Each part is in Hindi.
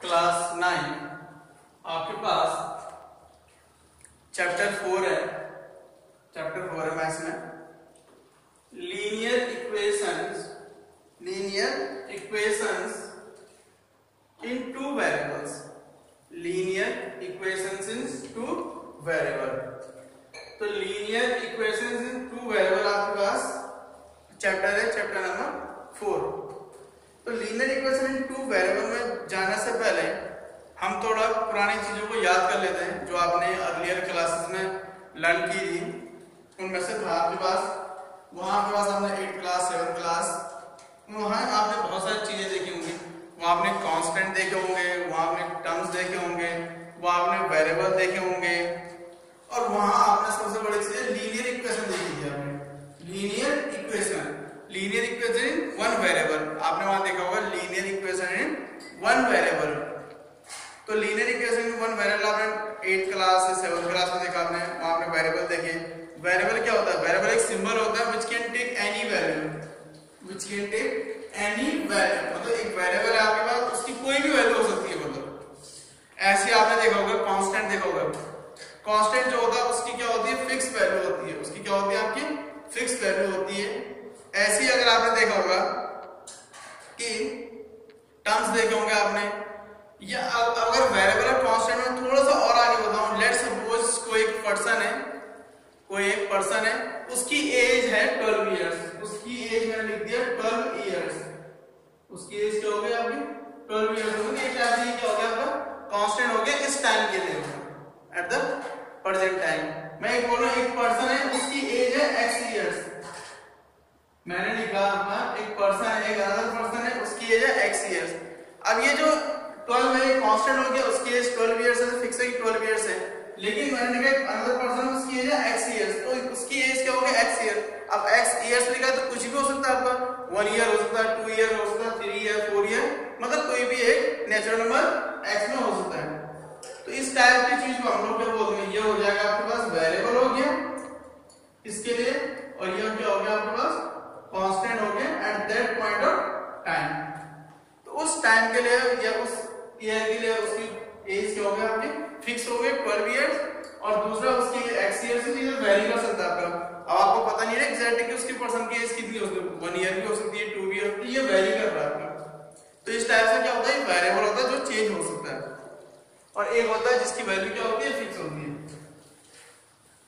क्लास 9 आपके पास चैप्टर 4 है। मैथ्स में linear equations in two variables. तो linear equations in two variable आपके पास चैप्टर है, चैप्टर नंबर 4। तो linear equation in two variable में जाने से पहले हम थोड़ा पुरानी चीजों को याद कर लेते हैं जो आपने अर्लियर क्लासेस में लर्न की थी। उनमें से था आपके पास वहां के पास आपने 8th क्लास 7th क्लास वहां आपने बहुत सारी चीजें देखी होंगी। वहां आपने कांस्टेंट देखे होंगे, वहां आपने टर्म्स देखे होंगे, वहां आपने वेरिएबल देखे होंगे और वहां आपने सबसे बड़ी चीज लीनियर इक्वेशन देखी थी। आपने linear equation in one variable आपने वहां देखा होगा। Linear equation in one variable. तो linear equation in one variable आपने 8th क्लास 7th क्लास में देखा। आपने वहां आपने वेरिएबल देखे। वेरिएबल क्या होता है? वेरिएबल एक सिंबल होता है which can take any value. मतलब एक वेरिएबल है आपके पास, उसकी कोई भी वैल्यू हो सकती है। मतलब ऐसे आपने देखा होगा। कांस्टेंट देखा होगा। कांस्टेंट जो होता है उसकी क्या होती है? फिक्स वैल्यू होती है। उसकी क्या होती है? आपकी फिक्स वैल्यू होती है। ऐसे ही अगर आपने देखा होगा कि टर्म्स देखे होंगे आपने, या अगर वेरिएबल और कांस्टेंट में थोड़ा सा और आगे बताऊं, लेट्स सपोज कोई एक पर्सन है, उसकी एज है 12 इयर्स। उसकी एज मैंने लिख दिया 12 इयर्स। उसकी एज क्या हो गई आपकी? 12 इयर्स हो गई। ये क्या हो गया आपका? कांस्टेंट हो गया इस टाइम के लिए, एट द प्रेजेंट टाइम। मैं एक बोल रहा हूं एक पर्सन है, उसकी एज है x इयर्स। मैंने लिखा अपना एक पर्सन है, एक अदर पर्सन है, उसकी एज है x इयर्स। अब ये जो 12 है ये कांस्टेंट हो गया, उसकी एज 12 इयर्स है, फिक्स है कि 12 इयर्स है। लेकिन मैंने लिखा एक अदर पर्सन, उसकी एज है x इयर्स, तो उसकी एज क्या हो गया? x year. अब x इयर्स लिखा तो कुछ भी हो सकता है आपका। 1 ईयर हो सकता है, 2 ईयर हो सकता है, 3 ईयर, 4 ईयर, मतलब कोई भी एक नेचुरल नंबर x में हो सकता है। तो इस टाइप की चीज को हम लोग क्या बोलते हैं? ये हो जाएगा आपके पास वेरिएबल हो गया इसके लिए, और ये क्या हो गया आपके पास? कांस्टेंट हो गया at that point of time. तो उस टाइम के लिए या उस ईयर के लिए उसकी एज क्या हो गया? आपकी फिक्स हो गई 12 इयर्स। और दूसरा उसकी x ईयर से चीजें वेरी कर सकता है आपका। अब आपको पता नहीं है एग्जैक्टली कि उसकी पर्सन की एज कितनी हो सकती है। 1 ईयर भी हो सकती है, 2 ईयर, तो ये वेरी कर रहा है आपका। तो इस टाइप से क्या होता है? वेरिएबल होता है जो चेंज हो सकता है, और एक होता है जिसकी वैल्यू क्या होती है? फिक्स होती है।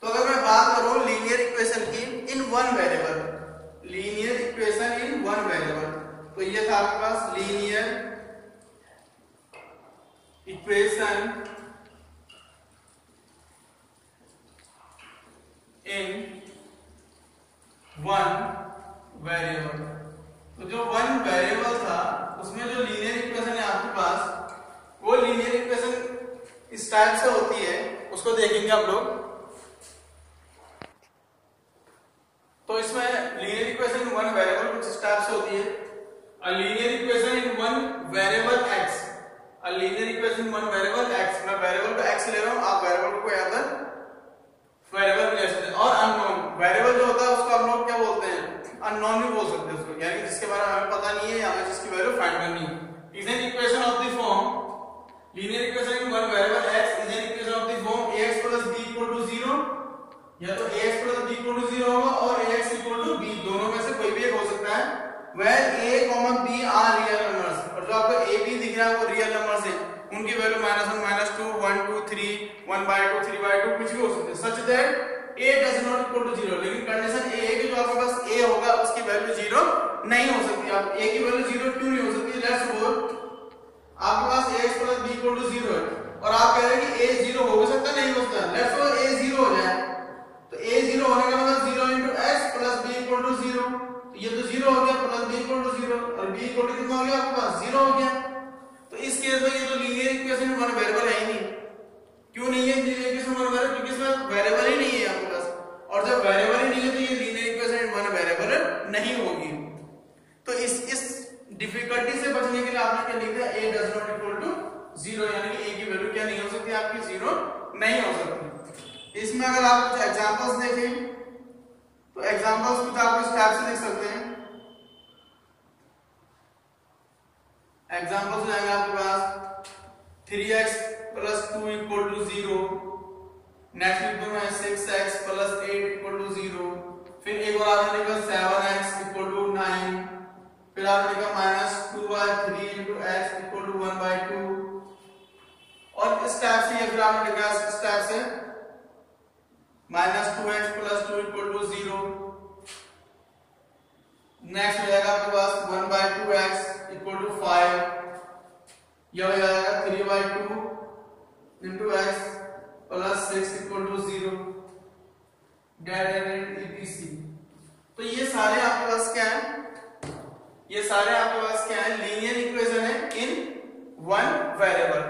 तो अगर मैं बात करूं लीनियर इक्वेशन की in one variable, linear equation in one variable, तो ये था आपके पास linear equation in one variable. तो जो वन वेरिएबल था उसमें जो लीनियर इक्वेशन है आपके पास, वो लीनियर इक्वेशन इस टाइप से होती है, उसको देखेंगे आप लोग। तो इसमें linear equation in one variable कुछ इस टाइप से होती है। अ linear equation in one variable x, a linear equation in one variable x। मैं वेरिएबल को x ले रहा हूं, आप वेरिएबल को यहां पर वेरिएबल ले सकते हैं। और अननोन वेरिएबल जो होता है उसको हम लोग क्या बोलते हैं? अननोन भी बोल सकते हैं उसको, यानी जिसके बारे में हमें पता नहीं है या हमें जिसकी वैल्यू फाइंड करनी है। Is an equation of the form linear equation in one variable x is an equation of the form ax + b = 0। या तो ax + b = 0 होगा और ax = b, दोनों में से कोई भी एक हो सकता है। where a, b are real numbers, और जो आपको a b दिख रहा है वो रियल नंबर्स है, उनकी वैल्यू -1 -2 1 2 3 1/2 3/2 कुछ भी हो सकते हैं। Such that a does not equal to 0, लेकिन कंडीशन a है कि जो आपके पास a होगा उसकी वैल्यू 0 नहीं हो सकती। आप a की वैल्यू 0 क्यों नहीं हो सकती? लेट्स सपोज आपके पास ax + b = 0 है और आप कह रहे हैं कि a 0 हो सकता नहीं हो सकता। लेट्स सपोज a 0 हो जाए, तो a 0 होने का मतलब 0 × x + b = 0। तो ये तो 0 हो गया, प्लस b = 0 और b = कितना हो गया आपके पास? 0 हो गया। तो इस केस में ये तो लीनियर इक्वेशन वन वेरिएबल है ही नहीं। क्यों नहीं है लीनियर इक्वेशन वन वेरिएबल? क्योंकि इसमें वेरिएबल ही नहीं है आपके पास, और जब वेरिएबल ही नहीं है तो ये लीनियर इक्वेशन वन वेरिएबल नहीं होगी। तो इस डिफिकल्टी से बचने के लिए आपने क्या लिख दिया? a does not equal to 0, यानी कि a की वैल्यू क्या नहीं हो सकती? आपकी 0 नहीं हो सकती। इसमें अगर आप कुछ एग्जांपल्स देखें तो एग्जांपल्स कुछ आप इस टाइप से देख सकते हैं। एग्जांपल्स हो जाएंगे आपके पास 3x plus 2 equal to 0। Next लिख दूं मैं 6x प्लस 8 इक्वल टू 0। फिर एक बार आपने लिखा 7x इक्वल टू 9। फिर आपने लिखा minus 2y3 into x equal to 1/2। और इस टाइप से या फिर आपने लिखा इस टाइप से minus 2x plus 2 equal to 0। Next हो जाएगा आपके पास 1/2x इक्वल टू 5। यह हो जाएगा 3/2 into x plus 6 equal to 0। etc। तो ये सारे आपके पास क्या है, ये सारे आपके पास क्या है, लीनियर इक्वेशन है इन वन वेरिएबल।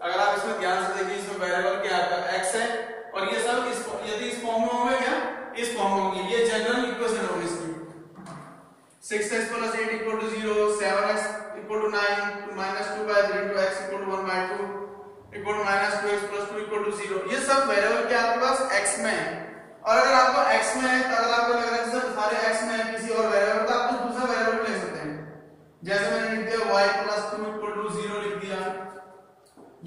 अगर आप इसमें ध्यान से देखिए, इसमें वेरिएबल क्या आता है, x है, और ये सब यदि इस फॉर्म में होंगे या इस फॉर्म में होंगे, ये जनरल इक्वेशन होगी इसकी। 6x plus 8 equal to 0, 7x equal to 9, minus 2/3 into x equal to 1/2 equal to minus 2x plus 2 equal to 0। ये सब वेरिएबल क्या आपके पास x में है। और अगर आपको x में है, तो अगर आपको लग रहा है सर सारे x में है किसी और वेरिएबल, तो आप कुछ दूसरा वेरिएबल ले सकते हैं। जैसे मैंने लिख दिया y प्लस 2 इक्वल टू 0 लिख दिया,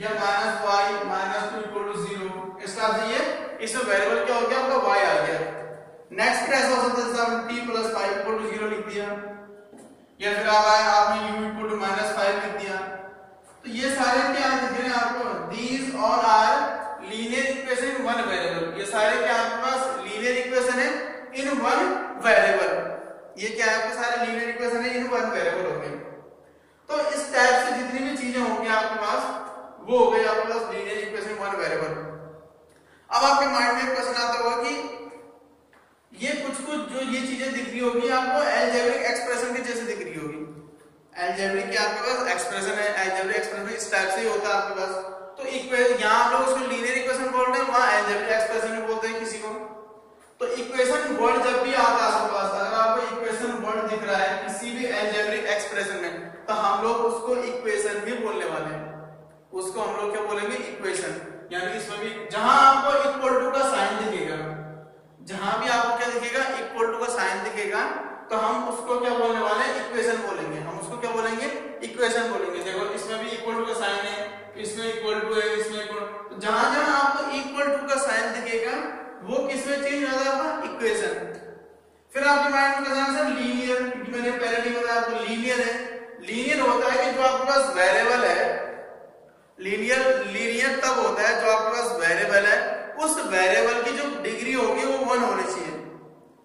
या minus y minus 2 equal to 0। इस तरह से ये इसमें वेरिएबल क्या हो गया, आपका y आ गया। नेक्स्ट फिर ऐसा हो सकता है जैसे आपने t प्लस 5 इक्वल टू 0 लिख दिया, या फिर आपने u इक्वल टू माइनस 5 लिख दिया। तो ये सारे क्या दिख रहे हैं आपको, these all are linear equation in one variable. ये सारे क्या आपके पास लीनियर इक्वेशन है इन वन वेरिएबल। ये क्या है, आपके सारे लीनियर इक्वेशन है इन वन वेरिएबल हो गए। तो इस टाइप से जितनी भी चीजें होंगी आपके पास, वो हो गई आपके पास लीनियर इक्वेशन वन वेरिएबल। अब आपके माइंड में एक क्वेश्चन आता होगा कि ये कुछ जो ये चीजें दिख रही होगी आपको अलजेब्रिक एक्सप्रेशन के जैसे दिख रही होगी। अलजेब्रिक क्या आपके पास एक्सप्रेशन है, अलजेब्रिक एक्सप्रेशन इस टाइप से ही होता है आपके पास। तो यहां आप लोग उसको लीनियर इक्वेशन बोल रहे हैं, वहां अलजेब्रिक एक्सप्रेशन भी बोलते हैं किसी को। तो इक्वेशन वर्ड जब भी आता है आपके पास, अगर आपको इक्वेशन वर्ड दिख रहा है किसी भी अलजेब्रिक एक्सप्रेशन में, तो हम लोग उसको इक्वेशन भी बोलने वाले हैं। उसको हम लोग क्या बोलेंगे, इक्वेशन। यानी इसमें भी जहां आपको इक्वल टू का साइन दिखेगा, जहां भी आपको क्या दिखेगा, इक्वल टू का साइन दिखेगा, तो हम उसको क्या बोलने वाले हैं, इक्वेशन बोलेंगे। हम उसको क्या बोलेंगे, इक्वेशन बोलेंगे। देखो इसमें भी इक्वल टू का साइन है, इसमें इक्वल टू है, इसमें इक्वल, तो जहां जहां आपको इक्वल टू का साइन दिखेगा वो किसमें चेंज हो जाएगा, इक्वेशन। फिर आपके माइंड में क्या सर, लीनियर, क्योंकि मैंने पहले नहीं बताया आपको लीनियर है। लीनियर होता है कि जो आपके पास वेरिएबल है, लीनियर तब होता है जो आपके पास वेरिएबल है, उस वेरिएबल की जो डिग्री होगी वो 1 होनी चाहिए।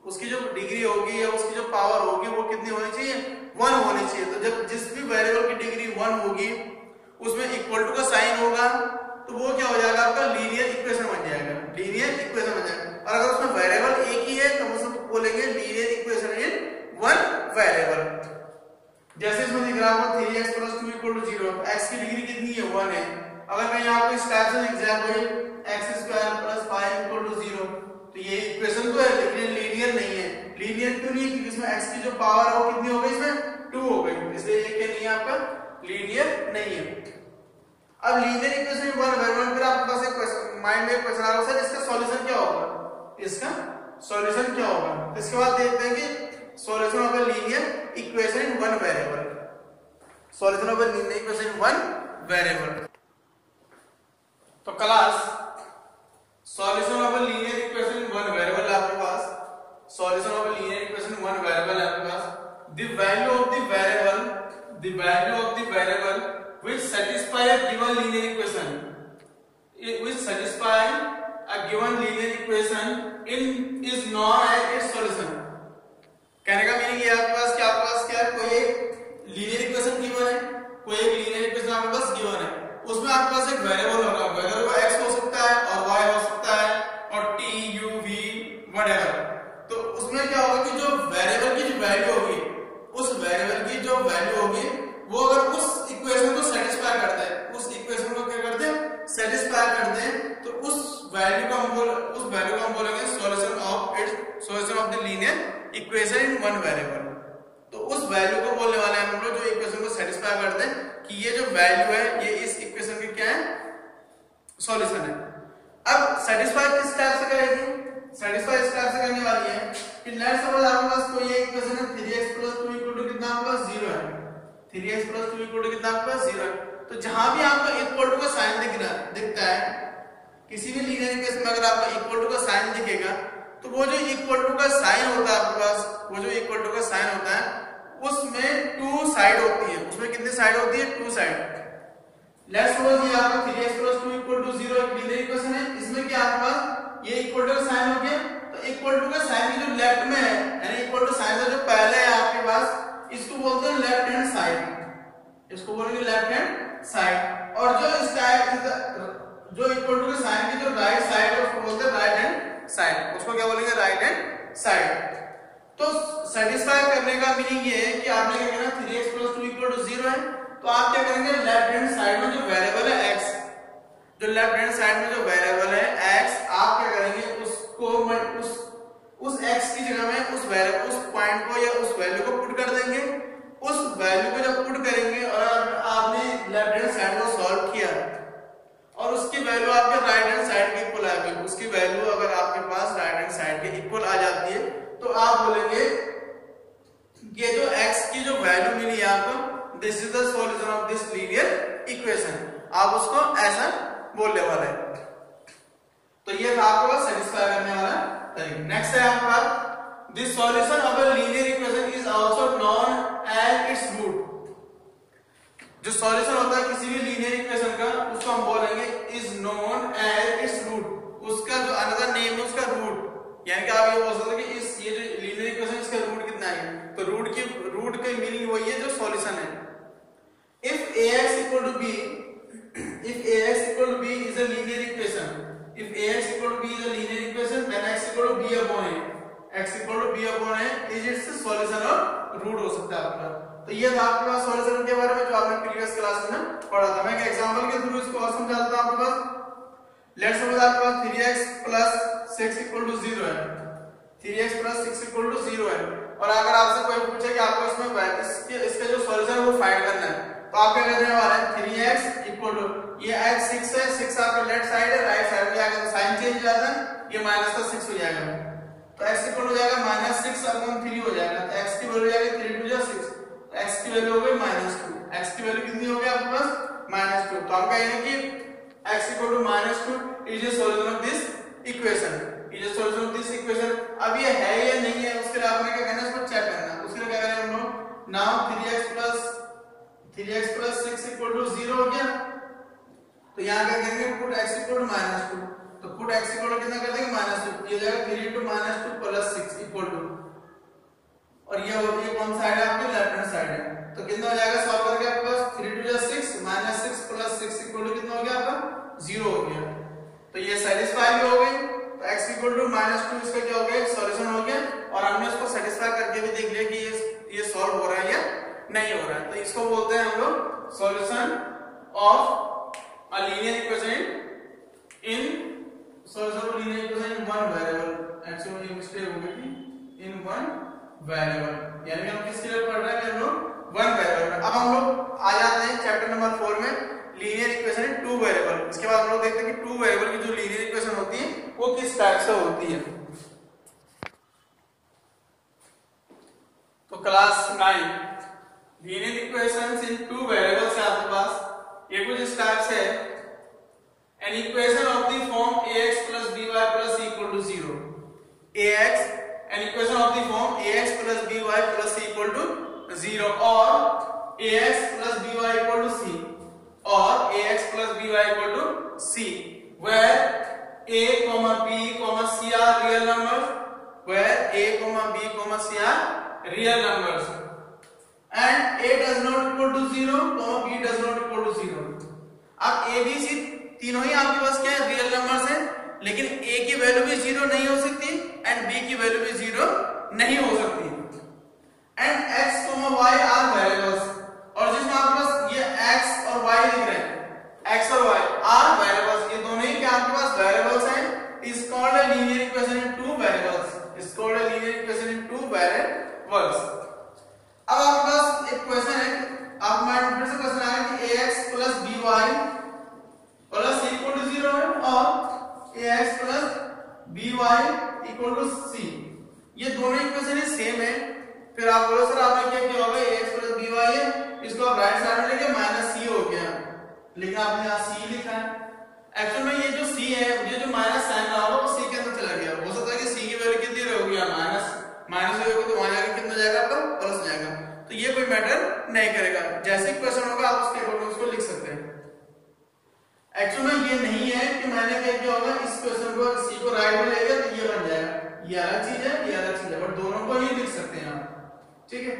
उसकी जो डिग्री होगी या उसकी जो पावर होगी वो कितनी होनी चाहिए, 1 होनी चाहिए। तो जब जिस भी वेरिएबल की डिग्री 1 होगी उसमें इक्वल टू का साइन होगा, तो वो क्या हो जाएगा, आपका लीनियर इक्वेशन बन जाएगा, लीनियर इक्वेशन बन जाएगा। और अगर उसमें वेरिएबल एक ही है तो हम उसको बोलेंगे linear equation in one variable. जैसे इसमें दिख रहा होगा 3x plus 2 equal to 0, x की डिग्री कितनी है, 1 है। अगर मैं यहाँ पे इस टाइप से लिख जाए कोई x square plus 5 equal to 0, तो ये इक्वेशन तो है लेकिन लीनियर नहीं है। लीनियर क्यों नहीं है, क्योंकि इसमें x की जो पावर है वो कितनी हो गई, इसमें 2 हो गई, इसलिए ये क्या नहीं है, आपका लीनियर नहीं है। अब लीनियर इक्वेशन वन वेरिएबल, फिर आपके पास एक माइंड में एक क्वेश्चन आ रहा है, सर इसका सॉल्यूशन क्या होगा, इसका सॉल्यूशन क्या होगा। तो इसके बाद देखते हैं कि solution of a linear equation in one variable, solution of a linear equation in one variable. तो class solution of a linear equation in one variable आपके पास, solution of a linear equation in one variable आपके पास, the value of the variable which satisfy a given linear equation, which satisfy a given linear equation in is known as its solution। कहने का मीनिंग ये आपके पास क्या, आपके पास क्या है, कोई एक लीनियर इक्वेशन गिवन है, कोई एक लीनियर इक्वेशन आपके पास गिवन है, उसमें आपके पास एक वेरिएबल होगा, वेदर वो x हो सकता है और y हो सकता है और t u v व्हाटएवर। तो उसमें क्या होगा कि जो वेरिएबल की जो वैल्यू होगी, उस वेरिएबल की जो वैल्यू होगी वो अगर उस इक्वेशन को सेटिस्फाई करते हैं, उस इक्वेशन को क्या करते हैं, सेटिस्फाई करते हैं, तो उस वैल्यू को हम बोलेंगे solution of the linear equation in one variable. तो उस वैल्यू को बोलने वाले हैं हम लोग जो इक्वेशन को सेटिस्फाई करते हैं कि ये जो वैल्यू है ये इस इक्वेशन की क्या है, सॉल्यूशन है। अब सेटिस्फाई किस टाइप से करेगी, सेटिस्फाई इस टाइप से करने वाली है कि लेट्स सपोज आपके पास कोई एक इक्वेशन है 3x + 2 = कितना, आपके पास 0 है, 3x + 2 = कितना, आपके पास 0 है। तो जहां भी आपको इक्वल टू का साइन दिखता है, किसी भी लीनियर इक्वेशन में अगर आपको इक्वल टू का साइन दिखेगा तो वो जो इक्वल टू का साइन होता है आपके पास, वो जो इक्वल टू का साइन होता है उसमें टू साइड होती है। उसमें कितनी साइड होती है? To side. लेट्स सपोज ये आपका 3x + 2 = 0 एक लीनियर इक्वेशन है। इसमें क्या आपके पास ये इक्वल टू का साइन हो गया, तो इक्वल टू का साइन की जो लेफ्ट में है यानी इक्वल टू साइन का जो पहले है आपके पास, इसको बोलते हैं लेफ्ट हैंड साइड, इसको बोलेंगे लेफ्ट हैंड साइड। और जो इस टाइप जो इक्वल टू के साइन की जो राइट साइड है उसको बोलते हैं राइट हैंड साइड, उसको क्या बोलेंगे? Right hand side. तो सेटिस्फाई करने का मीनिंग ये है कि आपने क्या करना, 3x + 2 = 0 है, तो आप क्या करेंगे, लेफ्ट हैंड साइड में जो वेरिएबल है x, जो लेफ्ट हैंड साइड में जो वेरिएबल है x, आप क्या करेंगे उसको उस x की जगह में उस वेरिएबल उस पॉइंट को या उस वैल्यू को पुट कर देंगे। उस वैल्यू को जब पुट करेंगे और आपने लेफ्ट हैंड साइड को सॉल्व किया और उसकी वैल्यू आपके राइट हैंड साइड के इक्वल आ गई, उसकी वैल्यू अगर आपके पास राइट हैंड साइड के इक्वल आ जाती है तो आप बोलेंगे ये जो x की जो वैल्यू मिली है आपको, this is the solution of this linear equation, आप उसको ऐसा बोलने वाले हैं। तो ये था आपको सेटिस्फाई करने वाला तरीका। नेक्स्ट है आपके पास, this solution of a linear equation is also known as its root. जो सॉल्यूशन होता है किसी भी लीनियर इक्वेशन का उसको हम बोलेंगे is known as its root, उसका जो अनदर नेम है उसका रूट। यानी कि आप ये बोल सकते हैं कि ये जो लीनियर इक्वेशन इसका रूट कितना है, तो रूट की मीनिंग वही है जो सॉल्यूशन है। if ax = b is a linear equation, if ax = b is a linear equation, then x = b upon a, x = b upon a is its solution और रूट हो सकता है आपका। तो ये था आपके पास सॉल्यूशन के बारे में जो आपने प्रीवियस क्लास में पढ़ा था। मैं एक एग्जांपल के थ्रू इसको और समझा देता हूं आपके पास। लेट्स सपोज आपके पास 3x + 6 = 0 है, 3x + 6 = 0 है, और अगर आपसे कोई पूछे कि आपको इसमें इसका जो सॉल्यूशन है वो फाइंड करना है, तो आप क्या करने वाले हैं, 3x = ये x 6 है, 6 आपका लेफ्ट साइड है, राइट साइड में जाकर साइन चेंज हो जाता है, ये माइनस का 6 हो जाएगा, तो x इक्वल हो जाएगा -6/3 हो जाएगा, तो x की वैल्यू जाएगी 3 × 6, तो x की वैल्यू हो गई -2, x की वैल्यू कितनी हो गई आपके पास -2। तो हम कहेंगे कि x = -2 is the solution of this equation, is the solution of this equation. अब ये है या नहीं है उसके लिए आपने क्या करना है, इसको चेक करना। उसके लिए क्या करेंगे हम लोग, नाउ 3x + 6 = 0 हो गया, तो यहां क्या करेंगे, पुट x = -2, तो पुट x = कितना कर देंगे -2, ये जाएगा 3 × -2 + 6 = और ये होती है कौन साइड है आपकी, लेफ्ट हैंड साइड है, तो कितना हो जाएगा सॉल्व करके आपके पास 3 × 6 -6 + 6 = कितना हो गया आपका 0 हो गया। तो ये सेटिस्फाई भी हो गई, तो x = -2 इसका क्या हो गया, सॉल्यूशन हो गया, और हमने इसको सेटिस्फाई करके भी देख लिया कि ये सॉल्व हो रहा है या नहीं हो रहा है। तो इसको बोलते हैं हम लोग solution of a linear equation in solution of linear equation in one variable. Actually ये मिस्टेक हो गई थी, इन वन वेरिएबल, यानी हम किसके लिए पढ़ रहे हैं, हम लोग वन वेरिएबल। अब हम लोग आ जाते हैं चैप्टर नंबर 4 में, linear equation in two variable. इसके बाद हम लोग देखते हैं कि टू वेरिएबल की जो लीनियर इक्वेशन होती है वो किस टाइप से होती है। तो class 9 linear equations in two variables है आपके पास। ये कुछ इस टाइप से है, an equation of the form ax + by + c = 0, ax an equation of the form ax + by + c = 0 और ax + by = c और ax + by = c where a, b, c are real numbers, where a, b, c are real numbers and a does not equal to 0, b does not equal to 0। अब a, b, c तीनों ही आपके पास क्या है, रियल नंबर्स हैं, लेकिन a की वैल्यू भी 0 नहीं हो सकती एंड b की वैल्यू भी 0 नहीं हो सकती, and x, y are variables, और जिसमें आपके पास ये x और y लिख रहे हैं, x और y आर वेरिएबल्स, ये दोनों ही क्या आपके पास वेरिएबल्स हैं, is called a linear equation in two variables, is called a linear equation in two variables. अब आपके पास एक क्वेश्चन है, आप माइंड फिर से क्वेश्चन आया कि ax + by + c = 0 है और ax + by = c, ये दोनों इक्वेशन सेम है। फिर आप बोलो सर आपने क्या किया होगा, ax + by है, इसको आप राइट साइड में लेके -c हो गया, लेकिन आपने यहाँ सी लिखा है। एक्चुअल में ये जो सी है, ये जो माइनस साइन रहा होगा वो सी के अंदर चला गया। हो सकता है कि सी की वैल्यू कितनी रहेगी, माइनस होगी तो वहां जाकर कितना जाएगा आपका प्लस जाएगा। तो ये कोई मैटर नहीं करेगा, जैसे क्वेश्चन होगा आप उसके अकॉर्डिंग उसको लिख सकते हैं। एक्चुअल में ये नहीं है कि मैंने क्या होगा इस क्वेश्चन को सी को राइट में ले गया तो ये बन जाएगा, ये अलग चीज है, ये अलग चीज है, बट दोनों को ही लिख सकते हैं आप। ठीक है,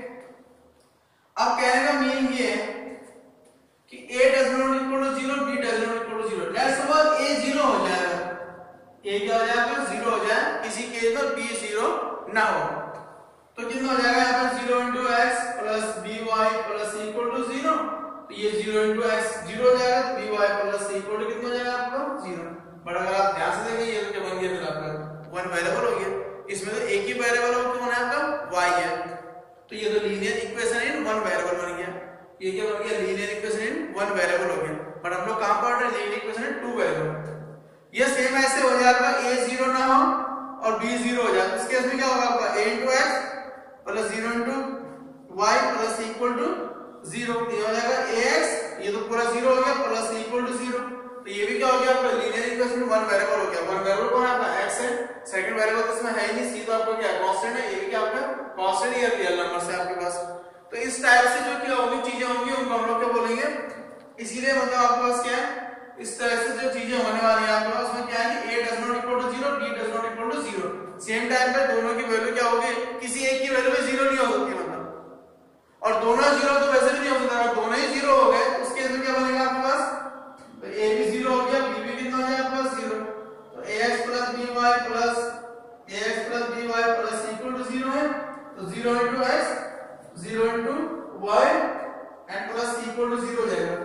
अब कहने का मीनिंग ये है कि a does not equal to 0, b does not equal to 0। Let's suppose a 0 हो जाएगा, a क्या हो जाएगा 0 हो जाए, किसी केस में b 0 ना हो तो कितना हो जाएगा यहाँ पर 0 into x plus by plus equal to 0। तो ये 0 into x 0 हो जाएगा, तो by plus equal to कितना हो जाएगा आपका 0। बट अगर आप ध्यान से देखें ये तो क्या बन गया फिर आपका वन वेरिएबल हो गया, इसमें तो एक ही वेरिएबल हो कौन है आपका y है। तो ये तो linear equation in one variable बन गया, ये क्या बन गया linear equation in one variable हो गया। बट हम लोग कहां पढ़ रहे हैं linear equation in two variable. ये सेम ऐसे हो जाएगा a 0 ना हो और b 0 हो जाए, इस केस में क्या होगा आपका a into x plus 0 into y plus equal to 0। ये हो जाएगा ax, ये तो पूरा 0 हो गया प्लस इक्वल टू 0। तो ये भी क्या हो गया आपका लीनियर इक्वेशन वन वेरिएबल हो गया। वन वेरिएबल कौन है आपका x है, सेकंड वेरिएबल तो इसमें है ही नहीं, सी तो आपका क्या कांस्टेंट है, ये भी क्या आपका कांस्टेंट या रियल नंबर है आपके पास। तो इस टाइप से जो क्या होगी चीजें होंगी उनको हम लोग क्या बोलेंगे, इसीलिए मतलब आपके पास क्या है इस तरह से जो चीजें होने वाली है आपके पास उसमें क्या है कि a does not equal to 0, b does not equal to 0। Same time पे दोनों की वैल्यू क्या होगी, किसी एक की वैल्यू 0 नहीं हो सकती मतलब, और दोनों 0 तो वैसे भी नहीं हो सकता, अगर दोनों ही 0 हो गए उस केस में क्या बनेगा आपके पास, तो a भी 0 हो गया, b भी कितना हो जाएगा आपके पास 0। तो ax plus by plus equal to 0 है, तो 0 into x 0 into y and plus equal to 0 हो जाएगा।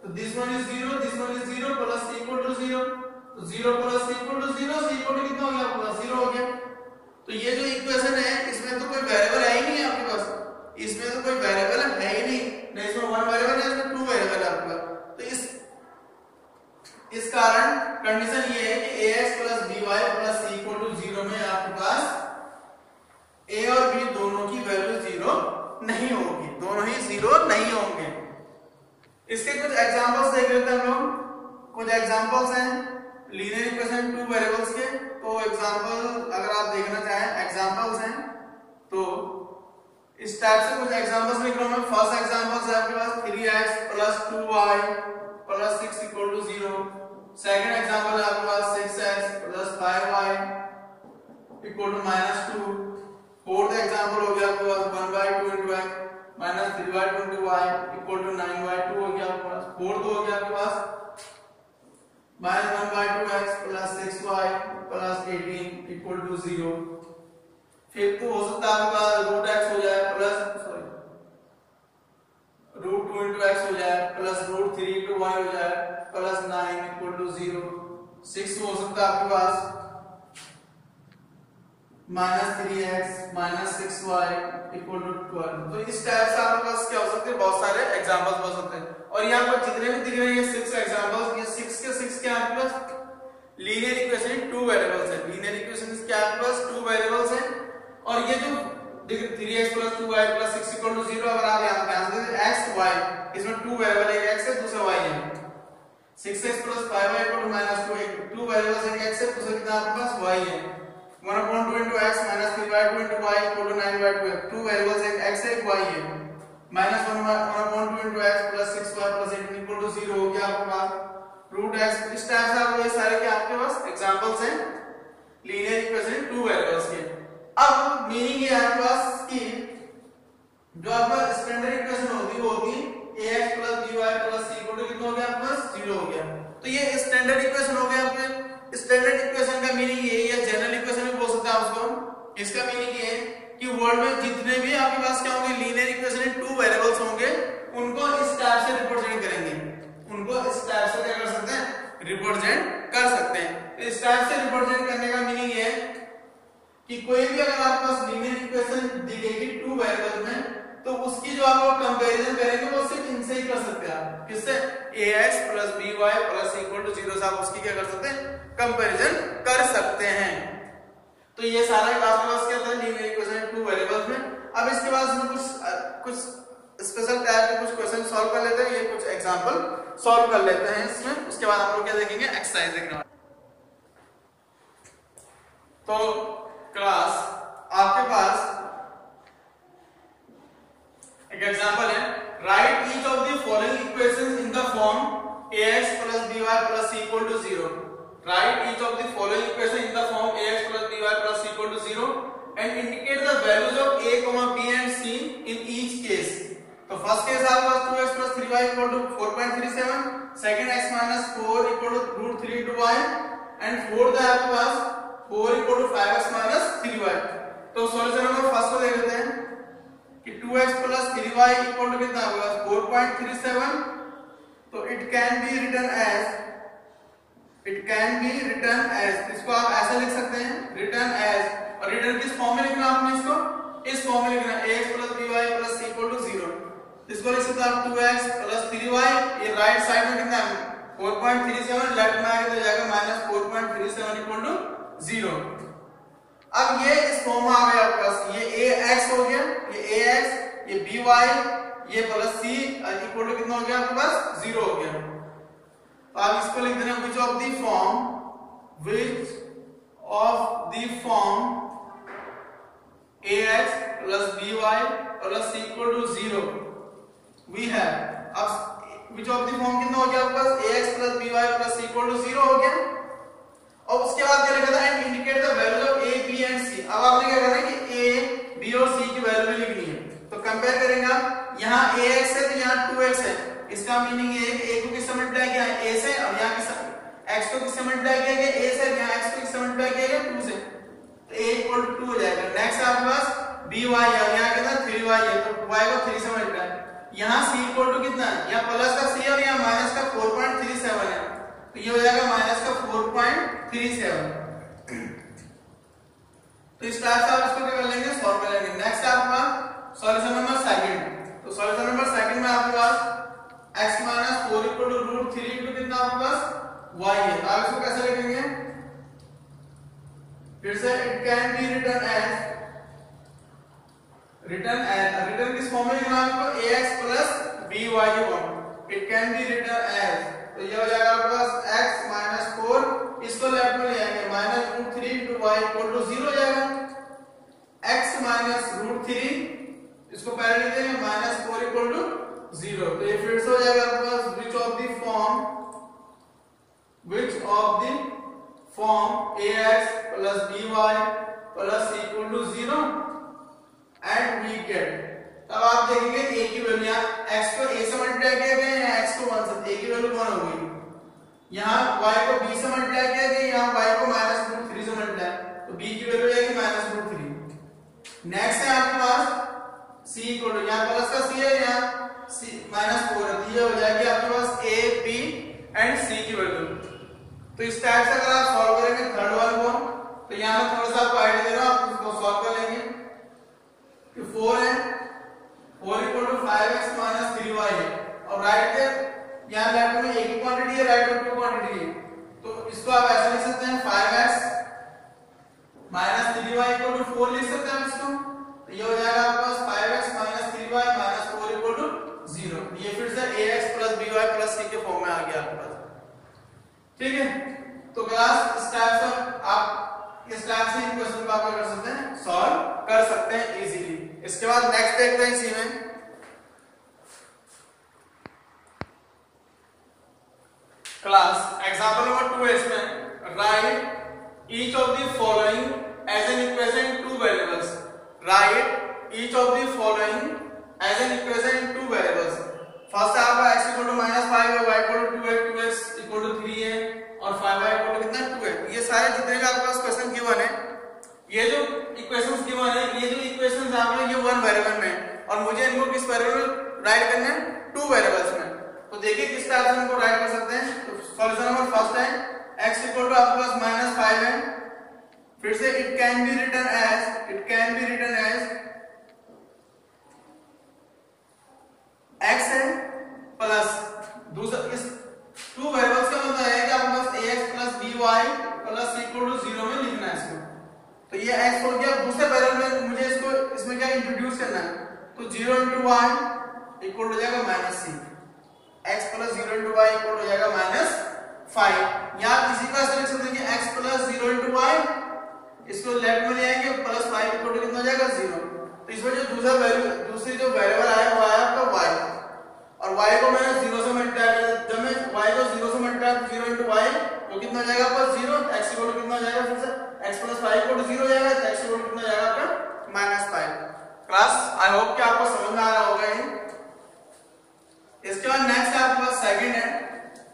तो this one is 0, this one is 0 plus equal to 0, तो 0 plus equal to 0 से equal to कितना हो गया आपका 0 हो गया। तो ये जो इक्वेशन है इसमें तो कोई वेरिएबल है ही नहीं आपके पास, इसमें तो कोई वेरिएबल है ही नहीं, नहीं इसमें वन वेरिएबल है, इसमें टू वेरिएबल है आपका। तो इस कारण कंडीशन ये है कि ax plus by plus equal to 0 में आपके पास a और b दोनों की वैल्यू 0 नहीं होगी, दोनों ही 0 नहीं होंगे। इसके कुछ एग्जांपल्स देख लेते हैं हम लोग, कुछ एग्जांपल्स हैं लीनियर इक्वेशन टू वेरिएबल्स के। तो एग्जांपल अगर आप देखना चाहें एग्जांपल्स हैं तो इस टाइप से कुछ एग्जांपल्स लिख रहा हूं मैं। फर्स्ट एग्जांपल है आपके पास 3x plus 2y plus 6 equal to 0। Second example है आपके पास 6x plus 5y equal to -2। Fourth example हो गया आपके पास 1/2 into x minus 3/2 into y equal to 9/2 हो गया आपके पास। फोर्थ हो गया आपके पास minus 1/2x plus 6y plus 18 equal to 0। Fifth हो सकता है आपके पास √x हो जाए प्लस √2 into x हो जाए प्लस √3 into y हो जाए प्लस 9 equal to 0। सिक्स्थ हो सकता है आपके पास -3x minus 6y equal to 12। तो इस टाइप से आपके पास क्या हो सकते हैं, बहुत सारे एग्जांपल्स हो सकते हैं। और यहाँ पर जितने भी दिख रहे हैं ये 6 एग्जांपल्स, ये 6 के 6 क्या आपके पास linear equation in two variables है। लीनियर इक्वेशन क्या आपके पास टू वेरिएबल्स है। और ये जो 3x plus 2y plus 6 equal to 0 अगर आप यहाँ ध्यान से x y इसमें टू वेरिएबल है, x है दूसरा y है। 6x plus 5y equal to -2, to variables है, x है दूसरा कितना आपके पास y है। 1/2 into x minus 3/2 into y equal to 9/2 है, टू वेरिएबल्स है, x है y है। -1/2 into x plus 6y plus 18 equal to 0 हो गया आपके पास √x। इस टाइप से आपको ये सारे के आपके पास एग्जांपल्स हैं लीनियर इक्वेशन टू वेरिएबल्स के। अब मीनिंग ये आपके पास कि जो आपका स्टैंडर्ड इक्वेशन होती वो होती ax plus by plus c equal to कितना हो गया आपके पास 0 हो गया। तो ये स्टैंडर्ड इक्वेशन हो गया आपके। स्टैंडर्ड इक्वेशन का मीनिंग ये या जनरल इक्वेशन भी बोल सकते हैं उसको। इसका मीनिंग ये है कि वर्ल्ड में जितने भी आपके पास क्या होंगे linear equation in two variables होंगे उनको इस टाइप से रिप्रेजेंट करेंगे, उनको इस टाइप से क्या कर सकते हैं रिप्रेजेंट कर सकते हैं। इस टाइप से रिप्रेजेंट करने का मीनिंग ये है कि कोई भी अगर आपके पास लीनियर इक्वेशन दिखेगी टू वेरिएबल में तो उसकी जो आप लोग कंपैरिजन करेंगे वो सिर्फ इनसे ही कर सकते हैं आप, किससे ax plus by plus equal to 0 से आप उसकी क्या कर सकते हैं कंपैरिजन कर सकते हैं। तो ये सारा आपके पास क्या था लीनियर इक्वेशन टू वेरिएबल्स में। अब इसके बाद कुछ स्पेशल टाइप के कुछ क्वेश्चन सॉल्व कर लेते हैं। ये कुछ एग्जांपल सॉल्व कर लेते हैं इसमें, उसके बाद हम लोग क्या देखेंगे, एक्सरसाइज देखने वाले। तो क्लास आपके पास एक एग्जांपल है, right each of the following equations in the form ax plus by plus c equal to 0. Write each of the following equation in the form ax plus by plus c equal to 0 and indicate the values of a, b and c in each case. तो फर्स्ट केस आपका 2x plus 3y equal to 4.37, second x minus 4 equal to root 3 into y and fourth है आपके पास 4 equal to 5x minus 3y। तो सॉल्यूशन नंबर फर्स्ट को देख लेते हैं कि 2x plus 3y equal to कितना होगा 4.37। तो it can be written as इसको आप ऐसा लिख सकते हैं रिटन एज, और रिटन किस फॉर्म में लिखना आपने इसको, इस फॉर्म में लिखना ax plus by plus c equal to 0। इसको लिख सकते हैं आप 2x plus 3y, ये राइट साइड में कितना है 4.37, लेफ्ट में आएगा तो जाएगा -4.37 equal to 0। अब ये इस फॉर्म में आ गया आपके पास, ये ax हो गया, ये ax, ये by, ये प्लस c इक्वल टू कितना हो गया आपके पास 0 हो गया। तो आप इसको लिख देना which of the form ax plus by plus c equal to 0 we have। अब which of the form कितना हो गया आपके पास ax plus by plus c equal to 0 हो गया। और उसके बाद क्या लिखा था and indicate the values of a b and c। अब आपने क्या करना है कि a b और c की वैल्यू लिखनी है। तो कंपेयर करेंगे आप, यहाँ ax है तो यहाँ 2x है, इसका मीनिंग ये है कि a को किससे मल्टीप्लाई किया है a से, और यहाँ x को किससे मल्टीप्लाई किया गया a से, यहाँ x को किससे मल्टीप्लाई किया गया 2 से, तो a इक्वल टू 2 हो जाएगा। नेक्स्ट आपके पास by है, यहाँ कितना 3y है, तो y को 3 से मल्टीप्लाई, यहाँ c इक्वल टू कितना है, यहाँ प्लस का c और यहाँ माइनस का 4.37 है, तो ये हो जाएगा माइनस का 4.37। तो इस टाइप से आप इसको क्या कर लेंगे, सॉल्व कर लेंगे। नेक्स्ट आपका सॉल्यूशन नंबर सेकंड। तो सॉल्यूशन नंबर सेकंड में आपके पास x minus 4 equal to root 3 into कितना आपके पास y है। तो आप इसको कैसे लिखेंगे, फिर से it can be written किस फॉर्म में लिखना है आपको ax plus by की form. it can be written as, तो ये हो जाएगा आपके पास x minus 4, इसको लेफ्ट में ले आएंगे minus root 3 into y equal to 0 हो जाएगा। x minus root 3 इसको पहले लिख देंगे -4 equal to 0। तो ये फिर से हो जाएगा आपके पास which of the form ax plus by plus c equal to 0 and we get। तब आप देखेंगे a की वैल्यू, यहाँ x को a से मल्टीप्लाई किया गया है, x को 1 से, a की वैल्यू 1 हो गई। यहाँ y को b से मल्टीप्लाई किया गया, यहाँ y को -√3 से मल्टीप्लाई, तो b की वैल्यू आएगी -√3। नेक्स्ट है आपके पास c इक्वल टू, यहाँ प्लस का c है, यहाँ -4 है, ये हो जाएगी आपके पास a b एंड c की वैल्यू। तो इस टाइप से अगर आप सॉल्व करेंगे थर्ड वन को, तो यहाँ मैं थोड़ा सा आपको आइडिया दे रहा हूँ, आप इसको सॉल्व कर लेंगे कि 4 है, 4 equal to 5x minus 3y है, और राइट है यहाँ लेफ्ट में एक ही क्वांटिटी है, राइट में 2 क्वांटिटी है। तो इसको आप ऐसे लिख सकते हैं 5x minus 3y equal to 4 लिख सकते हैं इसको। तो ये हो जाएगा आपके पास 5x minus 3y minus 4 equal to 0। ये फिर से ax plus by plus c के फॉर्म में आ गया आपके पास। ठीक है, तो क्लास इस टाइप से आप इस टाइप से इन क्वेश्चन को आप क्या कर सकते हैं, सॉल्व कर सकते हैं इजीली। इसके बाद नेक्स्ट देखते हैं इसी में क्लास एग्जांपल नंबर 2 है। इसमें write each of the following as an equation in 2 variables. Write each of the following as an equation in 2 variables. First है आपका x इक्वल टू -5 है, y इक्वल टू 2 है, 2x इक्वल टू 3 है और 5y इक्वल टू कितना 2 है। ये सारे जितने भी आपके पास क्वेश्चन गिवन है, ये जो इक्वेशंस गिवन है, ये जो इक्वेशंस आ रहे हैं ये 1 वेरिएबल में, और मुझे इनको किस वेरिएबल राइट करना है, 2 वेरिएबल्स में। तो देखिए किस टाइप से इनको राइट कर सकते हैं। तो सॉल्यूशन नंबर फर्स्ट है x इक्वल टू आपके पास -5 है, फिर से it can be written as x है प्लस दूसरा इस 2 वेरिएबल्स का मतलब है कि आपके पास ax plus by plus equal to 0 में लिखना है इसको। तो ये x हो गया, दूसरे वेरिएबल में मुझे इसको इसमें क्या इंट्रोड्यूस करना है, तो 0 into 1 इक्वल हो जाएगा -c, x into y equal हो जाएगा -5। या किसी का ऐसा लिख सकते हैं कि x प्लस 0 इंटू वाई, इसको लेफ्ट में ले आएंगे प्लस 5 इक्वल टू कितना हो जाएगा 0। तो इसमें जो दूसरी जो वेरिएबल आया वो आया आपका y, और y को मैंने 0 से मल्टीप्लाई किया। जब मैं y को 0 से मल्टीप्लाई 0 इंटू वाई तो कितना हो जाएगा आपका 0, x इक्वल टू कितना हो जाएगा, फिर से x प्लस 5 इक्वल टू 0 हो जाएगा, तो x इक्वल टू कितना हो जाएगा आपका -5। क्लास आई होप कि आपको समझ में आ रहा होगा ये। इसके बाद नेक्स्ट है आपके पास सेकंड है,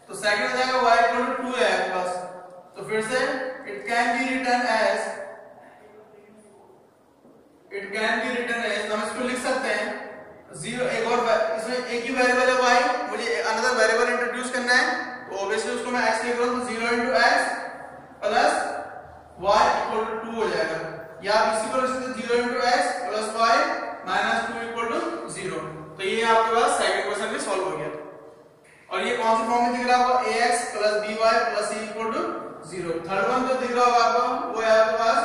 तो सेकंड हो जाएगा y इक्वल टू 2 है आपके पास, तो फिर से it can be written as हम इसको लिख सकते हैं 0। एक और इसमें एक ही वेरिएबल है y, मुझे अनदर वेरिएबल इंट्रोड्यूस करना है, तो ऑब्वियसली उसको मैं x लिख रहा हूं, तो 0 into x plus y equal to 2 हो जाएगा। या आप इसी को लिख सकते हैं 0 into x plus y minus 2 equal to 0। तो ये आपके पास सेकंड क्वेश्चन भी सॉल्व हो गया। और ये कौन सी फॉर्म में दिख रहा है आपको, ax plus by plus c equal to 0। Third one जो दिख रहा होगा आपको वो है आपके पास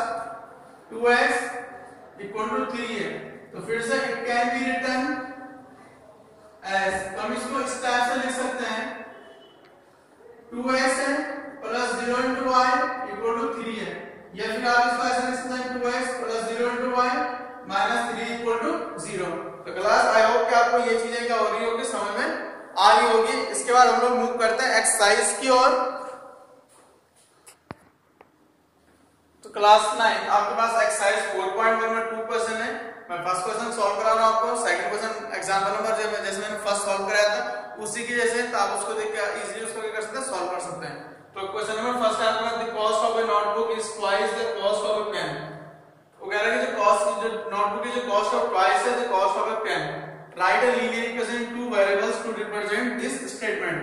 2x इक्वल टू 3 है, तो फिर से it can be written as, तो हम इसको इस टाइप से लिख सकते हैं 2x है plus 0 into y equal to 3 है, या फिर आप इसको ऐसे लिख सकते हैं 2x plus 0 into y minus 3 equal to 0। तो क्लास आई होप कि आपको ये चीजें क्या हो रही होगी, समझ में आ रही होगी। इसके बाद हम लोग मूव करते हैं एक्सरसाइज की ओर। तो क्लास 9 आपके पास एक्सरसाइज 4.1 में 2 क्वेश्चन है। मैं फर्स्ट क्वेश्चन सॉल्व करा रहा हूं आपको, सेकंड क्वेश्चन एग्जांपल नंबर जैसे मैंने फर्स्ट सॉल्व कराया था उसी की जैसे, तो आप उसको देख के इजीली उसको क्या कर सकते हैं, सॉल्व कर सकते हैं। तो क्वेश्चन नंबर फर्स्ट है आपका, the cost of a notebook is twice the cost of a pen. वो कह रहा है कि जो कॉस्ट, जो नोटबुक की जो कॉस्ट ऑफ ट्वाइस है the cost of a pen, write a linear equation in two variables to represent this statement.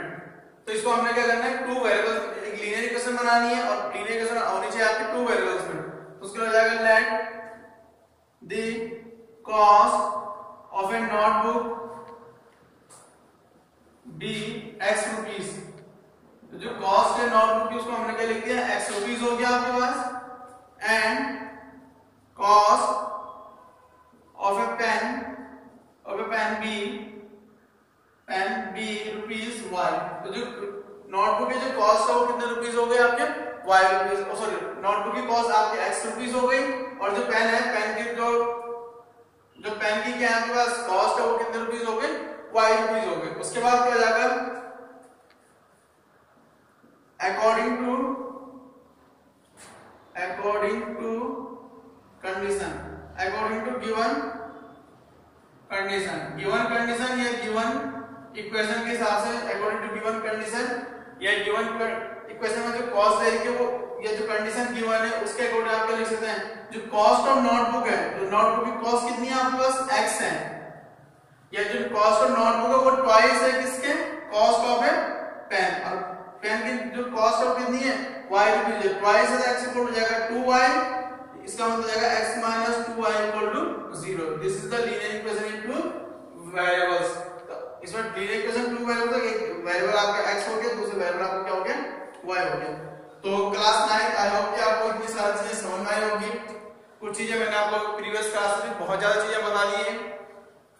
तो इसको हमने क्या करना है, टू वेरिएबल्स, एक लीनियर इक्वेशन बनानी है और लीनियर इक्वेशन होनी चाहिए आपके टू वेरिएबल्स में। तो उसके हो जाएगा let the cost of a notebook be x rupees. तो जो कॉस्ट है नोटबुक की उसको हमने क्या लिख दिया, x रुपीस हो गया आपके पास, and cost of a pen B rupees y। तो जो नोटबुक की जो कॉस्ट है वो कितने रुपीस हो गए आपके, y रुपीस, सॉरी नोटबुक की कॉस्ट आपके x रुपीस हो गई, और जो पेन है, पेन की जो पेन की क्या है आपके पास कॉस्ट है वो कितने रुपीस हो गए, y रुपीस हो गए। उसके बाद क्या जाएगा, according to condition, according to given condition या गिवन इक्वेशन के हिसाब से, अकॉर्डिंग टू गिवन कंडीशन या गिवन इक्वेशन में जो कॉस्ट है कि वो या जो कंडीशन गिवन है उसके अकॉर्डिंग आप क्या लिख सकते हैं, जो कॉस्ट ऑफ नोटबुक है, तो नोटबुक की कॉस्ट कितनी है आपके पास x है, या जो कॉस्ट ऑफ नोटबुक है वो ट्वाइस है किसके, कॉस्ट ऑफ ए पेन, और पेन की जो कॉस्ट ऑफ कितनी है y रुपीस है, ट्वाइस है तो x इक्वल हो जाएगा 2y, इसका मतलब हो जाएगा x minus 2y equal to 0। This is the linear equation in two variables. तो इसमें लीनियर इक्वेशन टू वेरिएबल है, एक वेरिएबल आपका x हो गया, दूसरे वेरिएबल आपका क्या हो गया, y हो गया। तो क्लास 9 आई होप कि आपको इतनी सारी चीजें समझ में आई होगी। कुछ चीजें मैंने आपको प्रीवियस क्लास में बहुत ज्यादा चीजें बता दी है,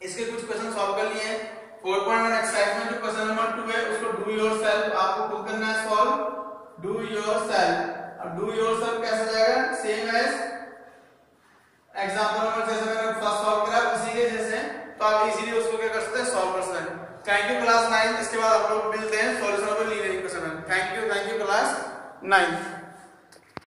इसके कुछ क्वेश्चन सॉल्व कर लिए हैं। 4.1 एक्सरसाइज में जो क्वेश्चन नंबर 2 है उसको डू योरसेल्फ आपको खुद करना है सॉल्व, डू योरसेल्फ। अब डू योरसेल्फ कैसे जाएगा, सेम एज एग्जांपल नंबर जैसे मैंने फर्स्ट सॉल्व करा उसी के जैसे, तो आप इजीली उसको क्या कर सकते हैं, सॉल्व कर सकते हैं। Thank you class 9। इसके बाद आप लोग मिलते हैं सॉल्यूशन ऑफ लीनियर इक्वेशन में। Thank you class 9।